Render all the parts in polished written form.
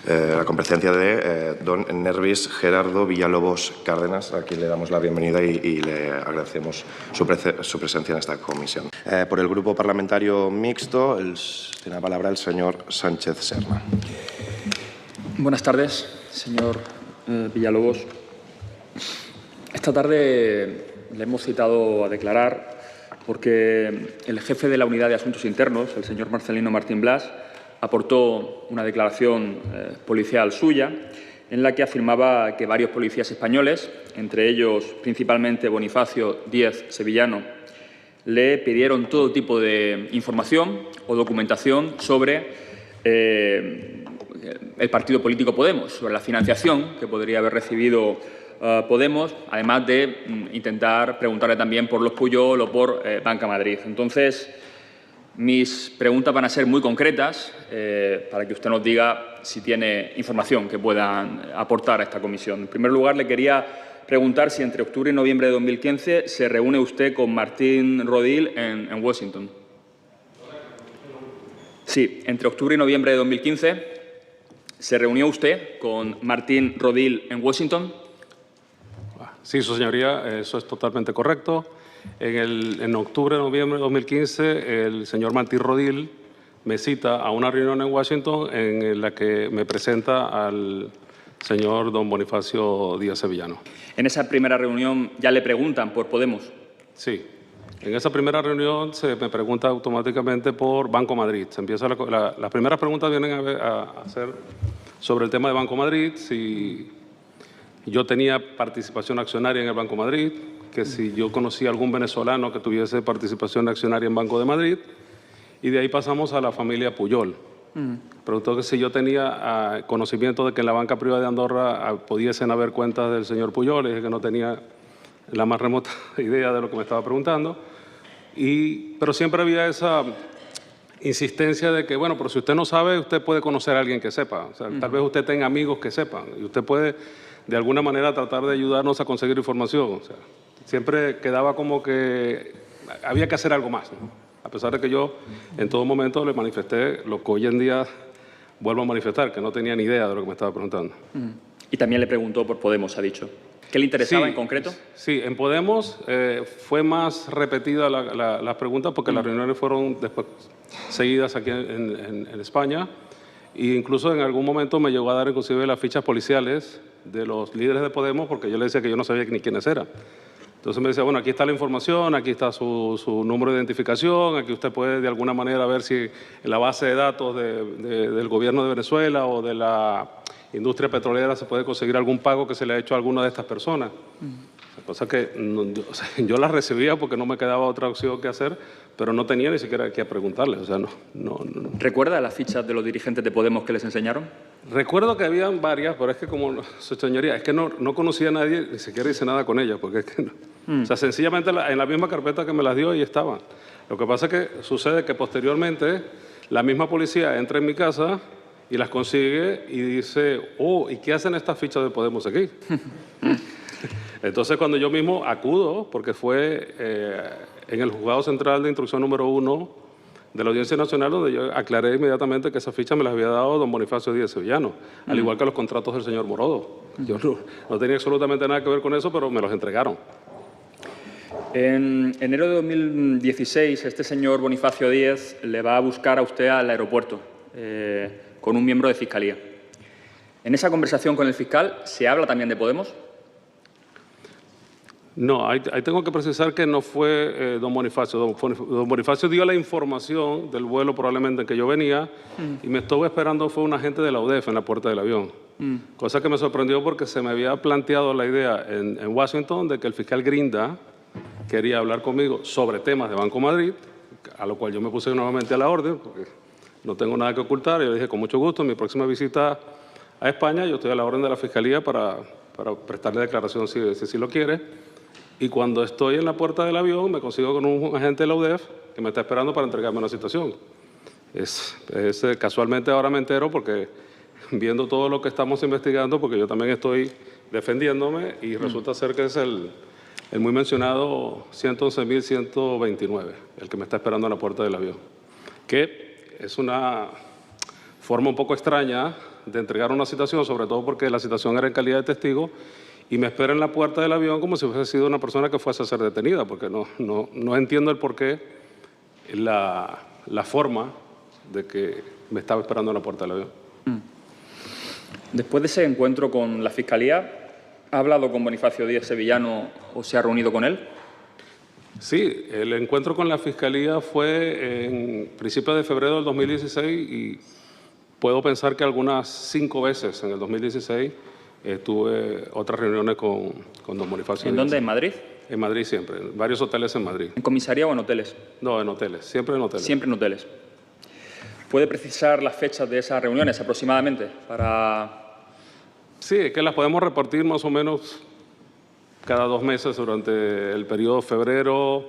la comparecencia de don Nervis Gerardo Villalobos Cárdenas, a quien le damos la bienvenida y le agradecemos su presencia en esta comisión. Por el Grupo Parlamentario Mixto, tiene la palabra el señor Sánchez Serna. Buenas tardes, señor Villalobos. Esta tarde le hemos citado a declarar porque el jefe de la Unidad de Asuntos Internos, el señor Marcelino Martín Blas, aportó una declaración policial suya en la que afirmaba que varios policías españoles, entre ellos principalmente Bonifacio Díez Sevillano, le pidieron todo tipo de información o documentación sobre el partido político Podemos, sobre la financiación que podría haber recibido Podemos, además de intentar preguntarle también por los Pujol o por Banca Madrid. Entonces, mis preguntas van a ser muy concretas para que usted nos diga si tiene información que puedan aportar a esta comisión. En primer lugar, le quería preguntar si entre octubre y noviembre de 2015 se reúne usted con Martín Rodil en Washington. Sí, entre octubre y noviembre de 2015 se reunió usted con Martín Rodil en Washington. Sí, su señoría, eso es totalmente correcto. En octubre, noviembre de 2015, el señor Martín Rodil me cita a una reunión en Washington en la que me presenta al señor don Bonifacio Díaz Sevillano. ¿En esa primera reunión ya le preguntan por Podemos? Sí. En esa primera reunión se me pregunta automáticamente por Banco Madrid. Las primeras preguntas vienen a ser sobre el tema de Banco Madrid, si yo tenía participación accionaria en el Banco Madrid, que si yo conocía a algún venezolano que tuviese participación accionaria en Banco de Madrid, y de ahí pasamos a la familia Pujol. Preguntó que si yo tenía conocimiento de que en la banca privada de Andorra pudiesen haber cuentas del señor Pujol, y dije que no tenía la más remota idea de lo que me estaba preguntando, pero siempre había esa insistencia de que, bueno, pero si usted no sabe, usted puede conocer a alguien que sepa. O sea, tal vez usted tenga amigos que sepan y usted puede de alguna manera tratar de ayudarnos a conseguir información. O sea, siempre quedaba como que había que hacer algo más, ¿no? A pesar de que yo en todo momento le manifesté lo que hoy en día vuelvo a manifestar, que no tenía ni idea de lo que me estaba preguntando. Y también le preguntó por Podemos, ha dicho. ¿Qué le interesaba en concreto? Sí, en Podemos fue más repetida las preguntas porque las reuniones fueron después seguidas aquí en España, e incluso en algún momento me llegó a dar inclusive las fichas policiales de los líderes de Podemos porque yo le decía que yo no sabía ni quiénes eran. Entonces me decía, bueno, aquí está la información, aquí está su número de identificación, aquí usted puede de alguna manera ver si en la base de datos del gobierno de Venezuela o de la industria petrolera se puede conseguir algún pago que se le ha hecho a alguna de estas personas. Cosa que yo las recibía porque no me quedaba otra opción que hacer, pero no tenía ni siquiera que preguntarles. O sea, no. ¿Recuerda las fichas de los dirigentes de Podemos que les enseñaron? Recuerdo que habían varias, pero es que como su señoría, es que no conocía a nadie, ni siquiera hice nada con ellas, porque es que no. O sea, sencillamente en la misma carpeta que me las dio, ahí estaban. Lo que pasa es que sucede que posteriormente la misma policía entra en mi casa y las consigue y dice, ¿y qué hacen estas fichas de Podemos aquí? Entonces, cuando yo mismo acudo, porque fue en el Juzgado Central de Instrucción número 1 de la Audiencia Nacional, donde yo aclaré inmediatamente que esas fichas me las había dado don Bonifacio Díaz Sevillano, al igual que los contratos del señor Morodo. Yo no tenía absolutamente nada que ver con eso, pero me los entregaron. En enero de 2016, este señor Bonifacio Díez le va a buscar a usted al aeropuerto con un miembro de Fiscalía. En esa conversación con el fiscal, ¿se habla también de Podemos? No, ahí tengo que precisar que no fue don Bonifacio. Don Bonifacio dio la información del vuelo probablemente en que yo venía y me estuvo esperando fue un agente de la UDEF en la puerta del avión. Cosa que me sorprendió porque se me había planteado la idea en Washington de que el fiscal Grinda quería hablar conmigo sobre temas de Banco Madrid, a lo cual yo me puse nuevamente a la orden porque no tengo nada que ocultar. Yo le dije, con mucho gusto, en mi próxima visita a España yo estoy a la orden de la Fiscalía para prestarle declaración si lo quiere. Y cuando estoy en la puerta del avión me consigo con un agente de la UDEF que me está esperando para entregarme una citación. Casualmente ahora me entero porque viendo todo lo que estamos investigando, porque yo también estoy defendiéndome y resulta ser que es el muy mencionado 111.129, el que me está esperando en la puerta del avión. Que es una forma un poco extraña de entregar una citación, sobre todo porque la citación era en calidad de testigo, y me espera en la puerta del avión como si hubiese sido una persona que fuese a ser detenida, porque no entiendo el porqué, la forma de que me estaba esperando en la puerta del avión. Después de ese encuentro con la Fiscalía, ¿ha hablado con Bonifacio Díez Sevillano o se ha reunido con él? Sí, el encuentro con la Fiscalía fue en principios de febrero del 2016 y puedo pensar que algunas 5 veces en el 2016 tuve otras reuniones con don Bonifacio. ¿En dónde? ¿En Madrid? En Madrid siempre, en varios hoteles en Madrid. ¿En comisaría o en hoteles? No, en hoteles, siempre en hoteles. Siempre en hoteles. ¿Puede precisar las fechas de esas reuniones aproximadamente para...? Sí, es que las podemos repartir más o menos cada 2 meses durante el periodo febrero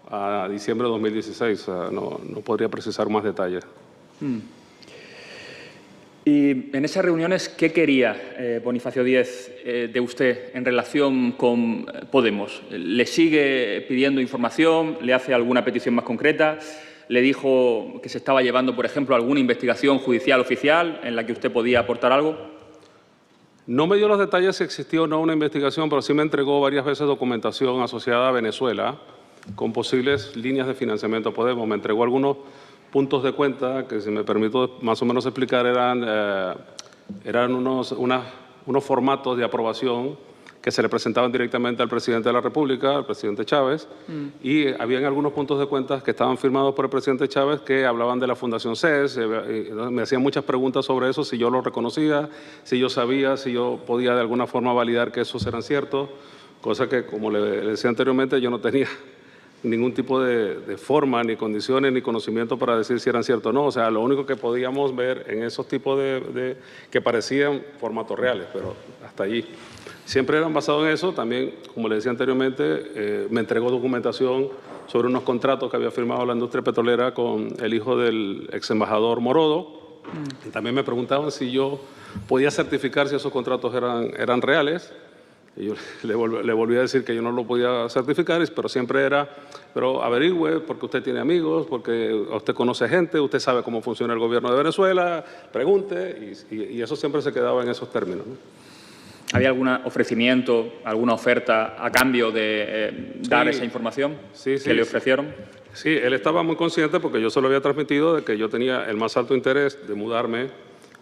a diciembre de 2016. O sea, no podría precisar más detalles. Y en esas reuniones, ¿qué quería Bonifacio Díez de usted en relación con Podemos? ¿Le sigue pidiendo información? ¿Le hace alguna petición más concreta? ¿Le dijo que se estaba llevando, por ejemplo, alguna investigación judicial oficial en la que usted podía aportar algo? No me dio los detalles si existía o no una investigación, pero sí me entregó varias veces documentación asociada a Venezuela con posibles líneas de financiamiento a Podemos. Me entregó algunos puntos de cuenta que, si me permito más o menos explicar, eran unos formatos de aprobación que se le presentaban directamente al presidente de la República, al presidente Chávez, y habían algunos puntos de cuenta que estaban firmados por el presidente Chávez que hablaban de la Fundación CES. Me hacían muchas preguntas sobre eso, si yo lo reconocía, si yo sabía, si yo podía de alguna forma validar que esos eran ciertos, cosa que, como le decía anteriormente, yo no tenía ningún tipo de forma, ni condiciones, ni conocimiento para decir si eran ciertos o no. O sea, lo único que podíamos ver en esos tipos que parecían formatos reales, pero hasta allí. Siempre eran basados en eso. También, como le decía anteriormente, me entregó documentación sobre unos contratos que había firmado la industria petrolera con el hijo del ex embajador Morodo. Y también me preguntaban si yo podía certificar si esos contratos eran reales. Y yo le volví a decir que yo no lo podía certificar, pero siempre era, pero averigüe, porque usted tiene amigos, porque usted conoce gente, usted sabe cómo funciona el gobierno de Venezuela, pregunte, y eso siempre se quedaba en esos términos, ¿no? ¿Había algún ofrecimiento, alguna oferta a cambio de dar esa información que le ofrecieron? Sí, él estaba muy consciente, porque yo se lo había transmitido, de que yo tenía el más alto interés de mudarme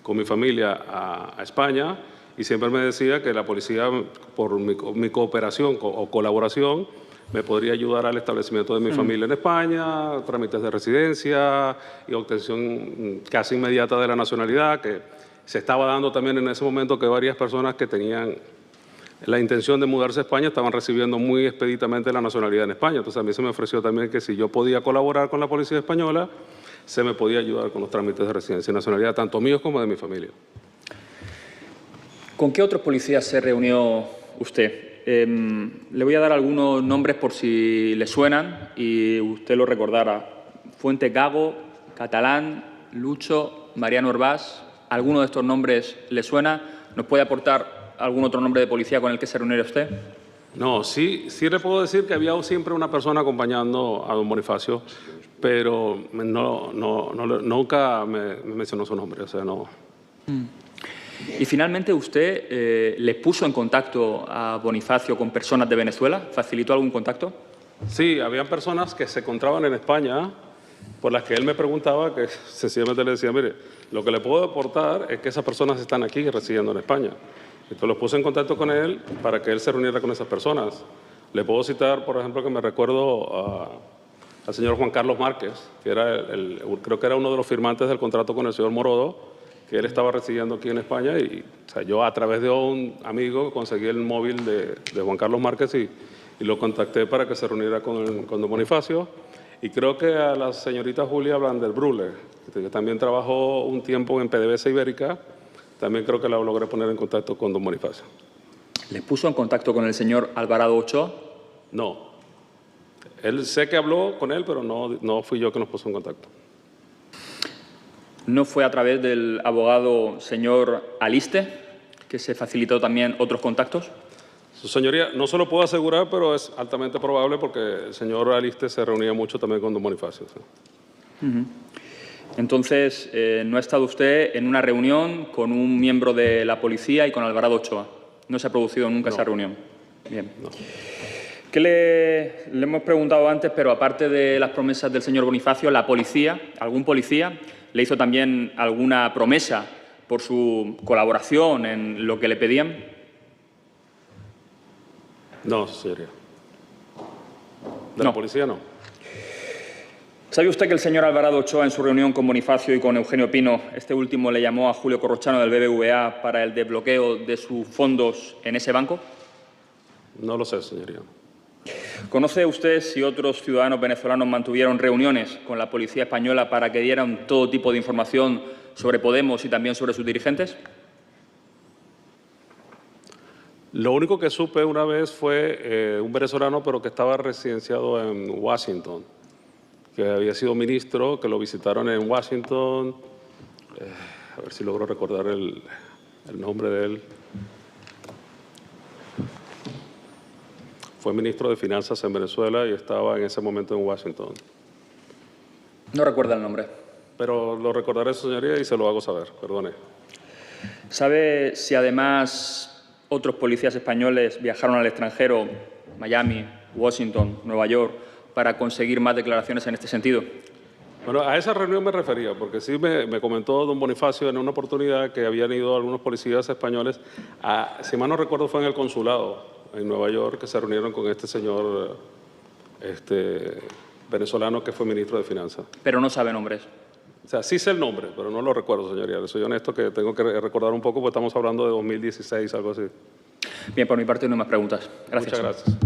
con mi familia a España, y siempre me decía que la policía, por mi cooperación o colaboración, me podría ayudar al establecimiento de mi familia en España, trámites de residencia y obtención casi inmediata de la nacionalidad, que se estaba dando también en ese momento, que varias personas que tenían la intención de mudarse a España estaban recibiendo muy expeditamente la nacionalidad en España. Entonces a mí se me ofreció también que si yo podía colaborar con la policía española, se me podía ayudar con los trámites de residencia y nacionalidad, tanto míos como de mi familia. ¿Con qué otros policías se reunió usted? Le voy a dar algunos nombres por si le suenan y usted lo recordará. Fuente Gago, Catalán, Lucho, Mariano Herbás. ¿Alguno de estos nombres le suena? ¿Nos puede aportar algún otro nombre de policía con el que se reuniera usted? No, sí le puedo decir que había siempre una persona acompañando a don Bonifacio, pero nunca me mencionó su nombre, o sea, no. Y finalmente, ¿usted le puso en contacto a Bonifacio con personas de Venezuela? ¿Facilitó algún contacto? Sí, habían personas que se encontraban en España, por las que él me preguntaba, que sencillamente le decía, mire, lo que le puedo aportar es que esas personas están aquí residiendo en España. Entonces los puse en contacto con él para que él se reuniera con esas personas. Le puedo citar, por ejemplo, que me recuerdo al señor Juan Carlos Márquez, que era creo que era uno de los firmantes del contrato con el señor Morodo, que él estaba residiendo aquí en España, y o sea, yo a través de un amigo conseguí el móvil de Juan Carlos Márquez y lo contacté para que se reuniera con don Bonifacio. Y creo que a la señorita Julia Blandelbrüller, que también trabajó un tiempo en PDVSA Ibérica, también creo que la logré poner en contacto con don Bonifacio. ¿Le puso en contacto con el señor Alvarado Ochoa? No. Él sé que habló con él, pero no fui yo que nos puso en contacto. ¿No fue a través del abogado señor Aliste que se facilitó también otros contactos? Su señoría, no se lo puedo asegurar, pero es altamente probable, porque el señor Aliste se reunía mucho también con don Bonifacio. ¿Sí? Entonces, no ha estado usted en una reunión con un miembro de la policía y con Alvarado Ochoa. No se ha producido nunca esa reunión. Bien. No. ¿Qué le hemos preguntado antes, pero aparte de las promesas del señor Bonifacio, la policía, algún policía, le hizo también alguna promesa por su colaboración en lo que le pedían? No, señoría. ¿De No. la policía no? ¿Sabe usted que el señor Alvarado Ochoa, en su reunión con Bonifacio y con Eugenio Pino, este último le llamó a Julio Corrochano del BBVA para el desbloqueo de sus fondos en ese banco? No lo sé, señoría. ¿Conoce usted si otros ciudadanos venezolanos mantuvieron reuniones con la policía española para que dieran todo tipo de información sobre Podemos y también sobre sus dirigentes? Lo único que supe una vez fue un venezolano, pero que estaba residenciado en Washington, que había sido ministro, que lo visitaron en Washington. A ver si logro recordar el nombre de él. Fue ministro de Finanzas en Venezuela y estaba en ese momento en Washington. No recuerda el nombre. Pero lo recordaré, señoría, y se lo hago saber. Perdone. ¿Sabe si además otros policías españoles viajaron al extranjero, Miami, Washington, Nueva York, para conseguir más declaraciones en este sentido? Bueno, a esa reunión me refería, porque sí me comentó don Bonifacio en una oportunidad que habían ido algunos policías españoles, si mal no recuerdo fue en el consulado en Nueva York, que se reunieron con este señor venezolano que fue ministro de Finanzas. Pero no sabe nombres. O sea, sí sé el nombre, pero no lo recuerdo, señoría. Le soy honesto que tengo que recordar un poco, porque estamos hablando de 2016, algo así. Bien, por mi parte no hay más preguntas. Gracias. Muchas gracias.